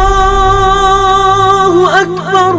الله أكبر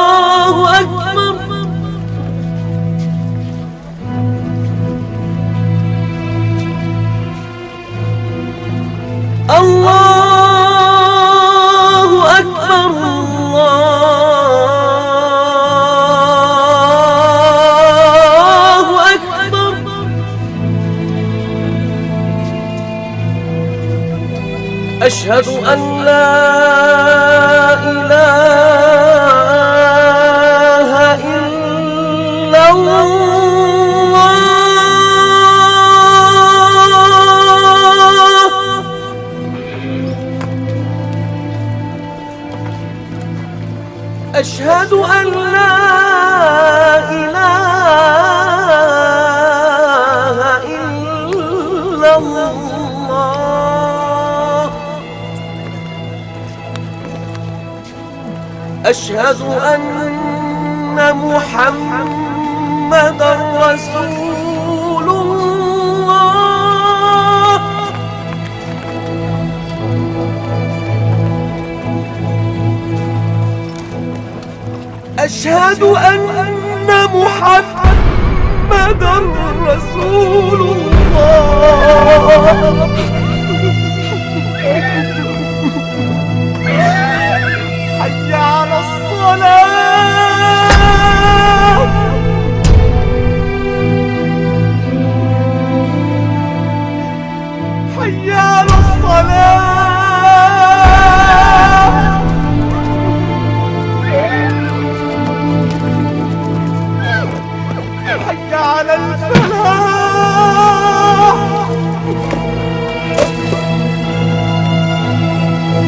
الله أكبر. الله أكبر الله أكبر. أشهد أن لا إله إلا الله. أشهد أن لا إله إلا الله. أشهد أن محمدًا رسول الله. أشهد أن محمدًا رسول الله. حي على الصلاة. حي على الصلاة. حي على الفلاح.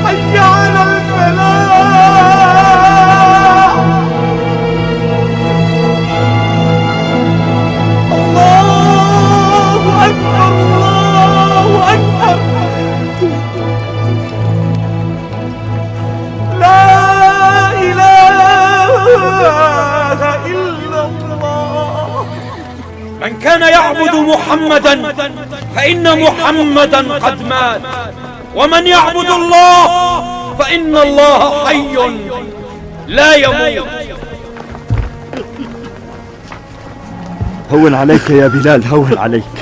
حي على الفلاح. الله أكبر الله أكبر. لا إله إلا الله. من كان يعبد محمدا فإن محمدا قد مات، ومن يعبد الله فإن الله حي لا يموت. هون عليك يا بلال، هون عليك.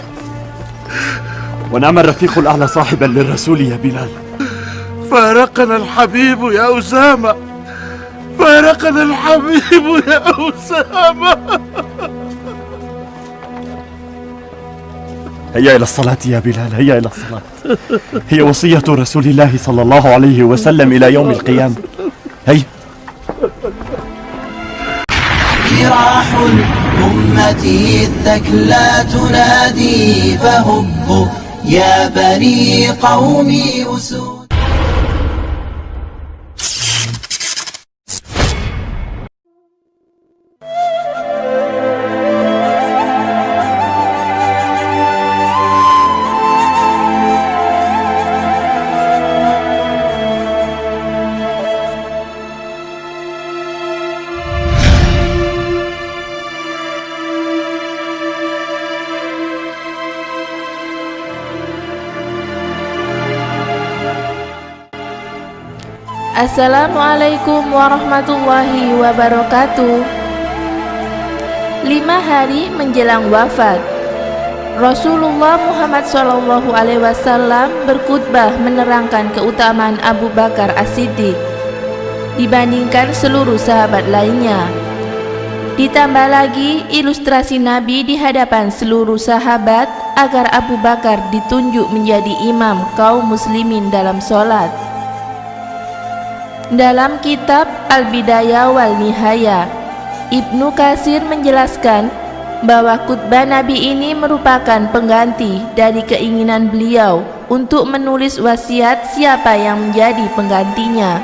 ونعم الرفيق الأعلى صاحبا للرسول يا بلال. فارقنا الحبيب يا أسامة، فارقنا الحبيب يا أسامة. هيا إلى الصلاة يا بلال، هيا إلى الصلاة. هي وصية رسول الله صلى الله عليه وسلم إلى يوم القيامة. هيا. جراح الأمة الثكلى تنادي، فهبوا يا بني قومي أسود. Assalamualaikum warahmatullahi wabarakatuh. 5 hari menjelang wafat, Rasulullah Muhammad SAW berkhutbah menerangkan keutamaan Abu Bakar As-Siddiq dibandingkan seluruh sahabat lainnya. Ditambah lagi ilustrasi Nabi di hadapan seluruh sahabat agar Abu Bakar ditunjuk menjadi imam kaum muslimin dalam sholat. Dalam kitab Al-Bidayah wal Nihayah, Ibnu Katsir menjelaskan bahwa khutbah Nabi ini merupakan pengganti dari keinginan beliau untuk menulis wasiat siapa yang menjadi penggantinya.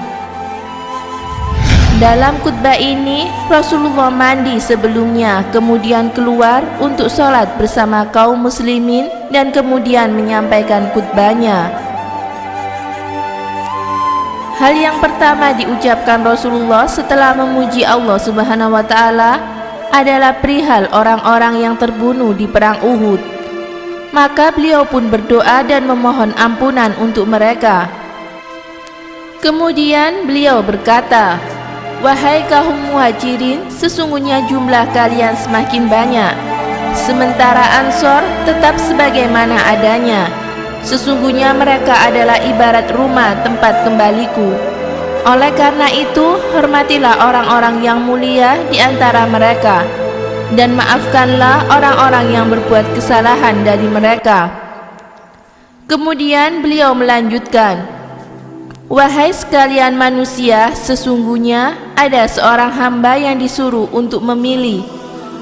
Dalam khutbah ini, Rasulullah mandi sebelumnya, kemudian keluar untuk sholat bersama kaum muslimin dan kemudian menyampaikan khutbahnya. Hal yang pertama diucapkan Rasulullah setelah memuji Allah Subhanahu wa Ta'ala adalah perihal orang-orang yang terbunuh di perang Uhud Maka beliau pun berdoa dan memohon ampunan untuk mereka. Kemudian beliau berkata, "Wahai kaum muhajirin, sesungguhnya jumlah kalian semakin banyak, sementara Ansor tetap sebagaimana adanya. Sesungguhnya mereka adalah ibarat rumah tempat kembaliku. Oleh karena itu, hormatilah orang-orang yang mulia di antara mereka, dan maafkanlah orang-orang yang berbuat kesalahan dari mereka." Kemudian beliau melanjutkan, "Wahai sekalian manusia, sesungguhnya ada seorang hamba yang disuruh untuk memilih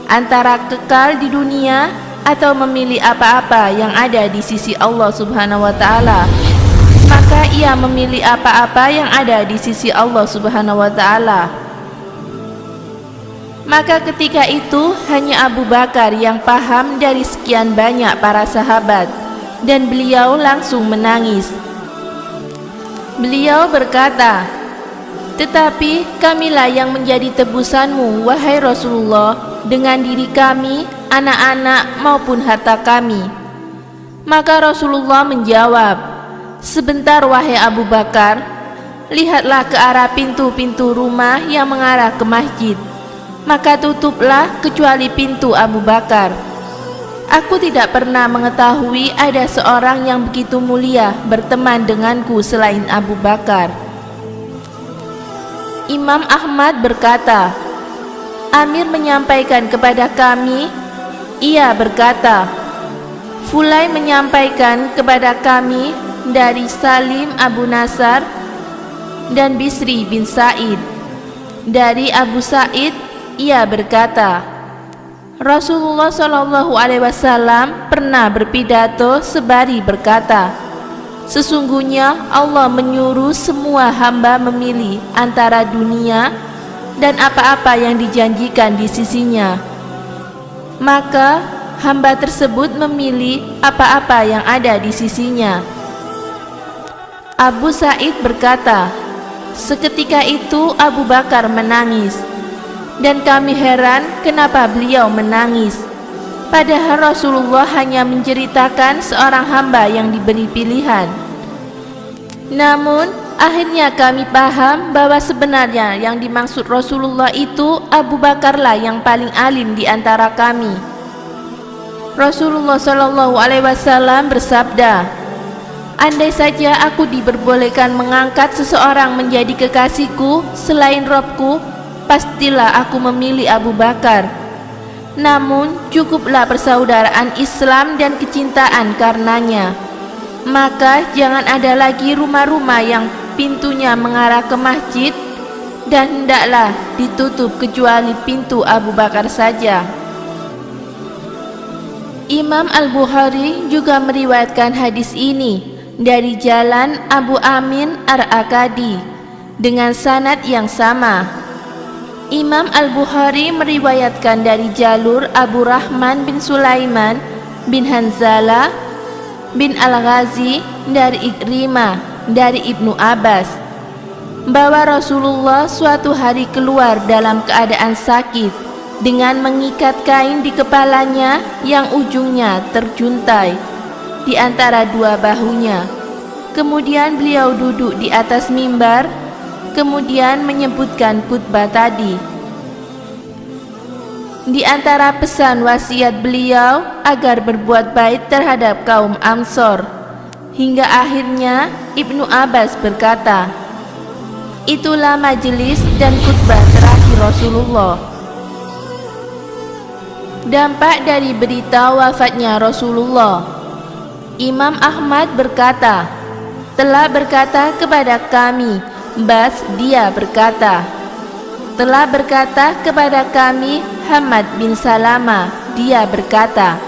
antara kekal di dunia atau memilih apa-apa yang ada di sisi Allah Subhanahu wa Ta'ala. Maka ia memilih apa-apa yang ada di sisi Allah Subhanahu wa Ta'ala." Maka ketika itu hanya Abu Bakar yang paham dari sekian banyak para sahabat, dan beliau langsung menangis. Beliau berkata, "Tetapi kamilah yang menjadi tebusanmu, wahai Rasulullah, dengan diri kami, anak-anak maupun harta kami." Maka Rasulullah menjawab, "Sebentar wahai Abu Bakar, lihatlah ke arah pintu-pintu rumah yang mengarah ke masjid, maka tutuplah kecuali pintu Abu Bakar. Aku tidak pernah mengetahui ada seorang yang begitu mulia berteman denganku selain Abu Bakar." Imam Ahmad berkata, "Amir menyampaikan kepada kami," ia berkata, "Fulai menyampaikan kepada kami dari Salim Abu Nasar dan Bisri bin Sa'id. Dari Abu Sa'id, ia berkata, Rasulullah SAW pernah berpidato sebari berkata, sesungguhnya Allah menyuruh semua hamba memilih antara dunia dan apa-apa yang dijanjikan di sisinya. Maka hamba tersebut memilih apa-apa yang ada di sisinya." Abu Sa'id berkata, "Seketika itu Abu Bakar menangis, dan kami heran kenapa beliau menangis. Padahal Rasulullah hanya menceritakan seorang hamba yang diberi pilihan. Namun akhirnya kami paham bahwa sebenarnya yang dimaksud Rasulullah itu Abu Bakarlah yang paling alim di antara kami." Rasulullah SAW bersabda, "Andai saja aku diperbolehkan mengangkat seseorang menjadi kekasihku selain Robku, pastilah aku memilih Abu Bakar. Namun cukuplah persaudaraan Islam dan kecintaan karenanya. Maka jangan ada lagi rumah-rumah yang pintunya mengarah ke masjid, dan hendaklah ditutup kecuali pintu Abu Bakar saja." Imam Al-Bukhari juga meriwayatkan hadis ini dari jalan Abu Amin Ar-Akadi dengan sanad yang sama. Imam Al-Bukhari meriwayatkan dari jalur Abu Rahman bin Sulaiman bin Hanzalah bin Al-Ghazi dari Ikrimah dari Ibnu Abbas bahwa Rasulullah suatu hari keluar dalam keadaan sakit dengan mengikat kain di kepalanya yang ujungnya terjuntai di antara dua bahunya. Kemudian beliau duduk di atas mimbar, kemudian menyebutkan khutbah tadi. Di antara pesan wasiat beliau agar berbuat baik terhadap kaum Ansor, hingga akhirnya Ibnu Abbas berkata, "Itulah majelis dan khutbah terakhir Rasulullah." Dampak dari berita wafatnya Rasulullah. Imam Ahmad berkata, telah berkata kepada kami Bas, dia berkata, telah berkata kepada kami Hamad bin Salama, dia berkata,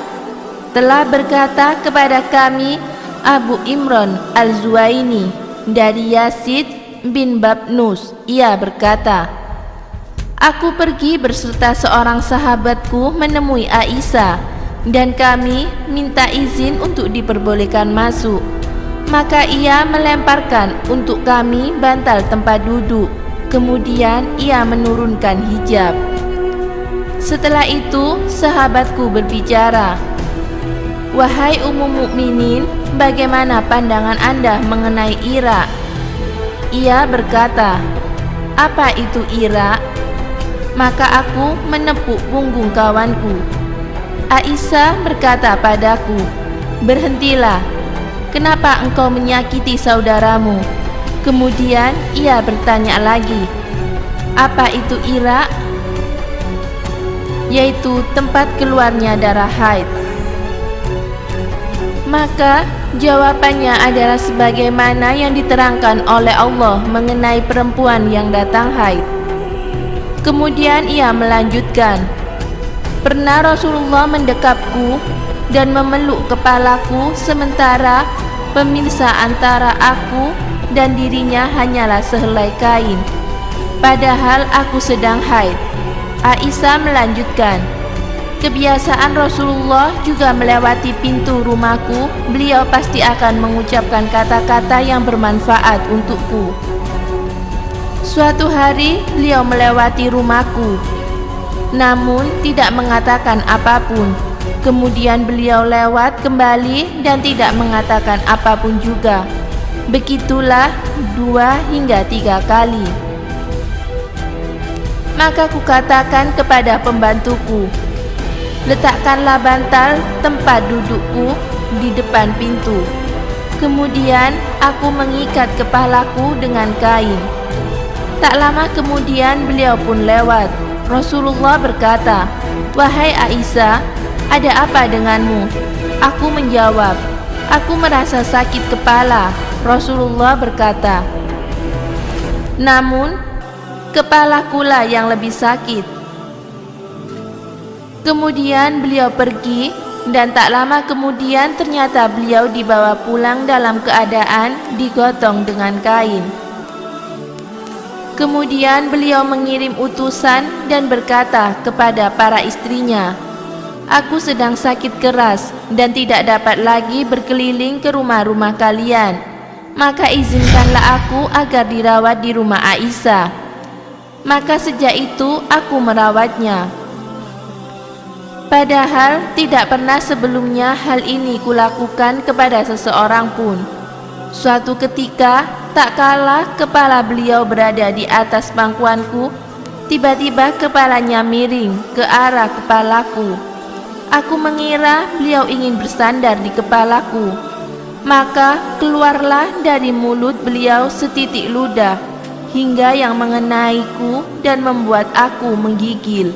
telah berkata kepada kami Abu Imran Al-Zuwaini dari Yazid bin Babnus, ia berkata, aku pergi berserta seorang sahabatku menemui Aisyah, dan kami minta izin untuk diperbolehkan masuk. Maka ia melemparkan untuk kami bantal tempat duduk. Kemudian ia menurunkan hijab. Setelah itu sahabatku berbicara, "Wahai Ummu Mukminin, bagaimana pandangan Anda mengenai Irak?" Ia berkata, "Apa itu Irak?" Maka aku menepuk punggung kawanku. Aisyah berkata padaku, "Berhentilah, kenapa engkau menyakiti saudaramu?" Kemudian ia bertanya lagi, "Apa itu Irak?" Yaitu tempat keluarnya darah haid. Maka jawabannya adalah sebagaimana yang diterangkan oleh Allah mengenai perempuan yang datang haid. Kemudian ia melanjutkan, "Pernah Rasulullah mendekapku dan memeluk kepalaku sementara pemisah antara aku dan dirinya hanyalah sehelai kain, padahal aku sedang haid." Aisyah melanjutkan, "Kebiasaan Rasulullah juga melewati pintu rumahku, beliau pasti akan mengucapkan kata-kata yang bermanfaat untukku. Suatu hari beliau melewati rumahku, namun tidak mengatakan apapun. Kemudian beliau lewat kembali dan tidak mengatakan apapun juga. Begitulah 2 hingga 3 kali. Maka kukatakan kepada pembantuku, letakkanlah bantal tempat dudukku di depan pintu. Kemudian aku mengikat kepalaku dengan kain. Tak lama kemudian beliau pun lewat. Rasulullah berkata, 'Wahai Aisyah, ada apa denganmu?' Aku menjawab, 'Aku merasa sakit kepala.' Rasulullah berkata, 'Namun kepalakulah yang lebih sakit.' Kemudian beliau pergi, dan tak lama kemudian ternyata beliau dibawa pulang dalam keadaan digotong dengan kain. Kemudian beliau mengirim utusan dan berkata kepada para istrinya, 'Aku sedang sakit keras dan tidak dapat lagi berkeliling ke rumah-rumah kalian. Maka izinkanlah aku agar dirawat di rumah Aisyah.' Maka sejak itu aku merawatnya. Padahal tidak pernah sebelumnya hal ini kulakukan kepada seseorang pun. Suatu ketika, tak kala kepala beliau berada di atas pangkuanku, tiba-tiba kepalanya miring ke arah kepalaku. Aku mengira beliau ingin bersandar di kepalaku. Maka keluarlah dari mulut beliau setitik ludah, hingga yang mengenaiku dan membuat aku menggigil.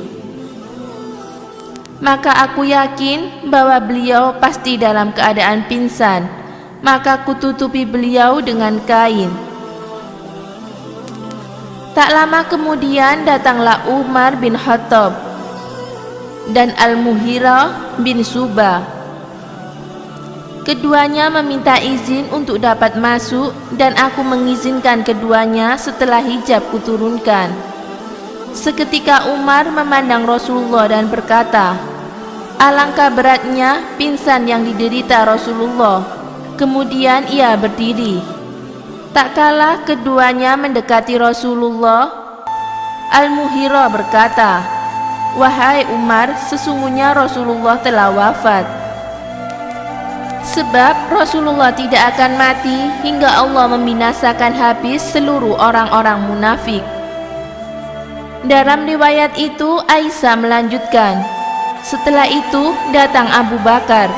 Maka aku yakin bahwa beliau pasti dalam keadaan pingsan. Maka kututupi beliau dengan kain. Tak lama kemudian datanglah Umar bin Khattab dan Al-Mughirah bin Syu'bah. Keduanya meminta izin untuk dapat masuk, dan aku mengizinkan keduanya setelah hijab kuturunkan. Seketika Umar memandang Rasulullah dan berkata, "Alangkah beratnya pingsan yang diderita Rasulullah." Kemudian ia berdiri. Tak kala keduanya mendekati Rasulullah, Al-Mughirah berkata, "Wahai Umar, sesungguhnya Rasulullah telah wafat. Sebab Rasulullah tidak akan mati hingga Allah membinasakan habis seluruh orang-orang munafik." Dalam riwayat itu Aisyah melanjutkan, "Setelah itu datang Abu Bakar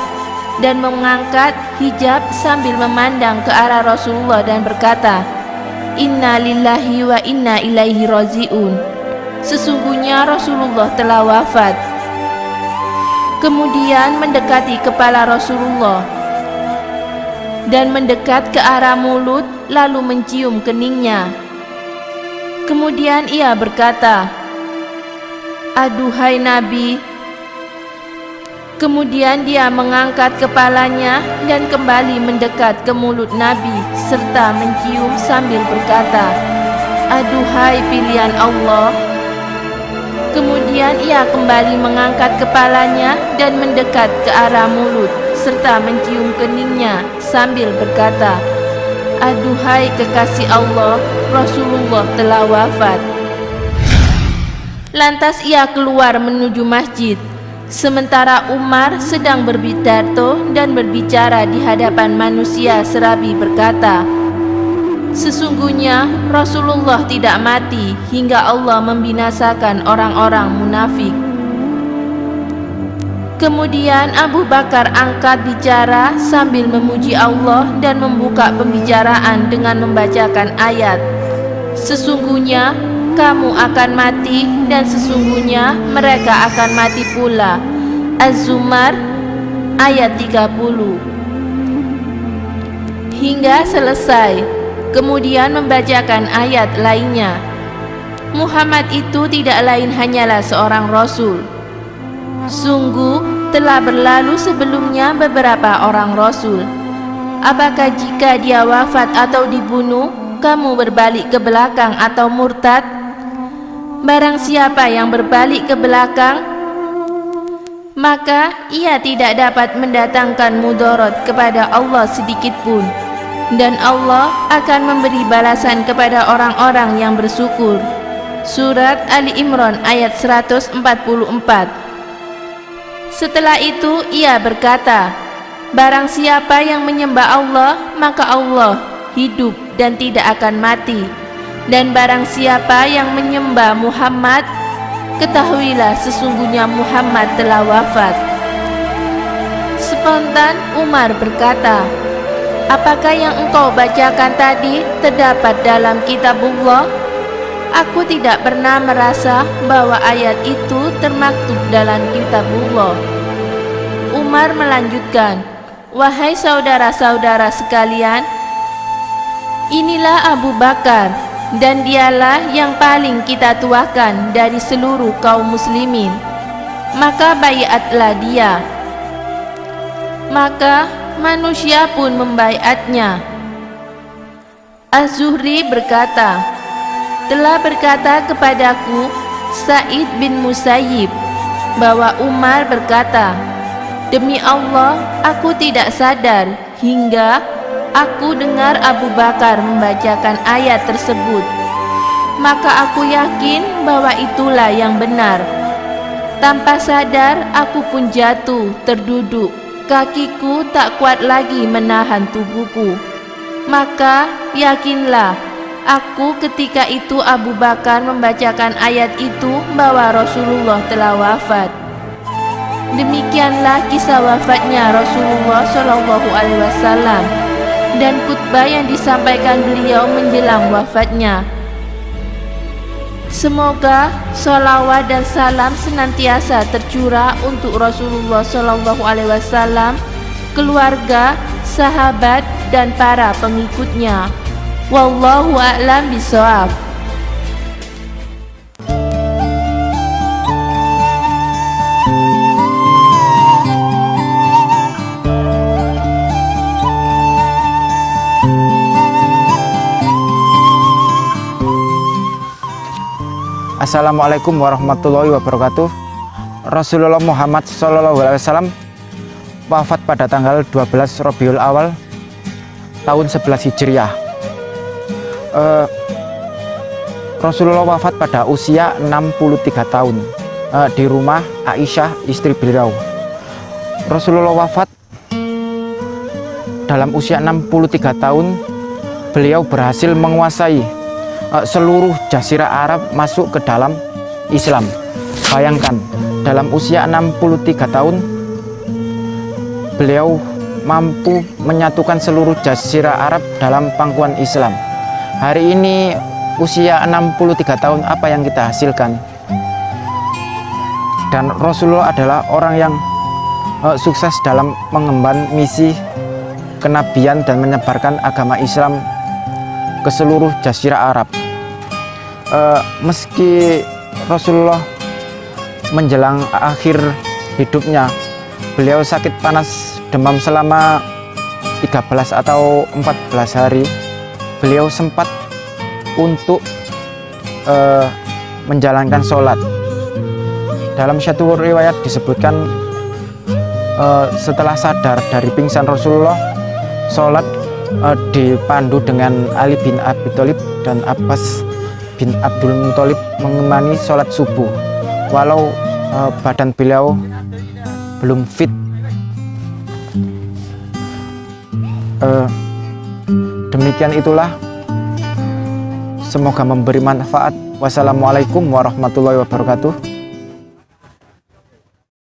dan mengangkat hijab sambil memandang ke arah Rasulullah dan berkata, 'Inna lillahi wa inna ilaihi raji'un.' Sesungguhnya Rasulullah telah wafat." Kemudian mendekati kepala Rasulullah dan mendekat ke arah mulut, lalu mencium keningnya. Kemudian ia berkata, "Aduhai Nabi." Kemudian dia mengangkat kepalanya dan kembali mendekat ke mulut Nabi serta mencium sambil berkata, "Aduhai pilihan Allah." Kemudian ia kembali mengangkat kepalanya dan mendekat ke arah mulut serta mencium keningnya sambil berkata, "Aduhai kekasih Allah, Rasulullah telah wafat." Lantas ia keluar menuju masjid. Sementara Umar sedang berpidato dan berbicara di hadapan manusia serabi berkata, "Sesungguhnya Rasulullah tidak mati hingga Allah membinasakan orang-orang munafik." Kemudian Abu Bakar angkat bicara sambil memuji Allah dan membuka pembicaraan dengan membacakan ayat, "Sesungguhnya kamu akan mati dan sesungguhnya mereka akan mati pula." Az-Zumar ayat 30 hingga selesai. Kemudian membacakan ayat lainnya. Muhammad itu tidak lain hanyalah seorang rasul. Sungguh telah berlalu sebelumnya beberapa orang rasul. Apakah jika dia wafat atau dibunuh, kamu berbalik ke belakang atau murtad? Barang siapa yang berbalik ke belakang, maka ia tidak dapat mendatangkan mudarat kepada Allah sedikit pun, dan Allah akan memberi balasan kepada orang-orang yang bersyukur. Surat Ali Imran ayat 144. Setelah itu ia berkata, barang siapa yang menyembah Allah, maka Allah hidup dan tidak akan mati. Dan barang siapa yang menyembah Muhammad, ketahuilah sesungguhnya Muhammad telah wafat. Spontan Umar berkata, apakah yang engkau bacakan tadi terdapat dalam kitabullah? Aku tidak pernah merasa bahwa ayat itu termaktub dalam kitabullah. Umar melanjutkan, wahai saudara-saudara sekalian, inilah Abu Bakar, dan dialah yang paling kita tuakan dari seluruh kaum muslimin. Maka baiatlah dia. Maka manusia pun membaiatnya. Az-Zuhri berkata, telah berkata kepadaku Sa'id bin Musayyib bahwa Umar berkata, demi Allah aku tidak sadar hingga aku dengar Abu Bakar membacakan ayat tersebut. Maka aku yakin bahwa itulah yang benar. Tanpa sadar aku pun jatuh terduduk. Kakiku tak kuat lagi menahan tubuhku. Maka yakinlah, aku ketika itu Abu Bakar membacakan ayat itu bahwa Rasulullah telah wafat. Demikianlah kisah wafatnya Rasulullah SAW dan khutbah yang disampaikan beliau menjelang wafatnya. Semoga sholawat dan salam senantiasa tercurah untuk Rasulullah SAW, keluarga, sahabat, dan para pengikutnya. Wallahu a'lam bishawab. Assalamualaikum warahmatullahi wabarakatuh. Rasulullah Muhammad SAW wafat pada tanggal 12 Rabiul Awal tahun 11 Hijriah. Rasulullah wafat pada usia 63 tahun di rumah Aisyah istri beliau. Rasulullah wafat dalam usia 63 tahun. Beliau berhasil menguasai seluruh jazirah Arab masuk ke dalam Islam. Bayangkan, dalam usia 63 tahun beliau mampu menyatukan seluruh jazirah Arab dalam pangkuan Islam. Hari ini usia 63 tahun, apa yang kita hasilkan? Dan Rasulullah adalah orang yang sukses dalam mengemban misi kenabian dan menyebarkan agama Islam ke seluruh jazirah Arab. Meski Rasulullah menjelang akhir hidupnya, beliau sakit panas demam selama 13 atau 14 hari. Beliau sempat untuk menjalankan sholat. Dalam satu riwayat disebutkan setelah sadar dari pingsan Rasulullah, sholat dipandu dengan Ali bin Abi Thalib dan Abbas bin Abdul Muthalib mengemani sholat subuh. Walau badan beliau belum fit. Demikian itulah, semoga memberi manfaat. Wassalamualaikum warahmatullahi wabarakatuh.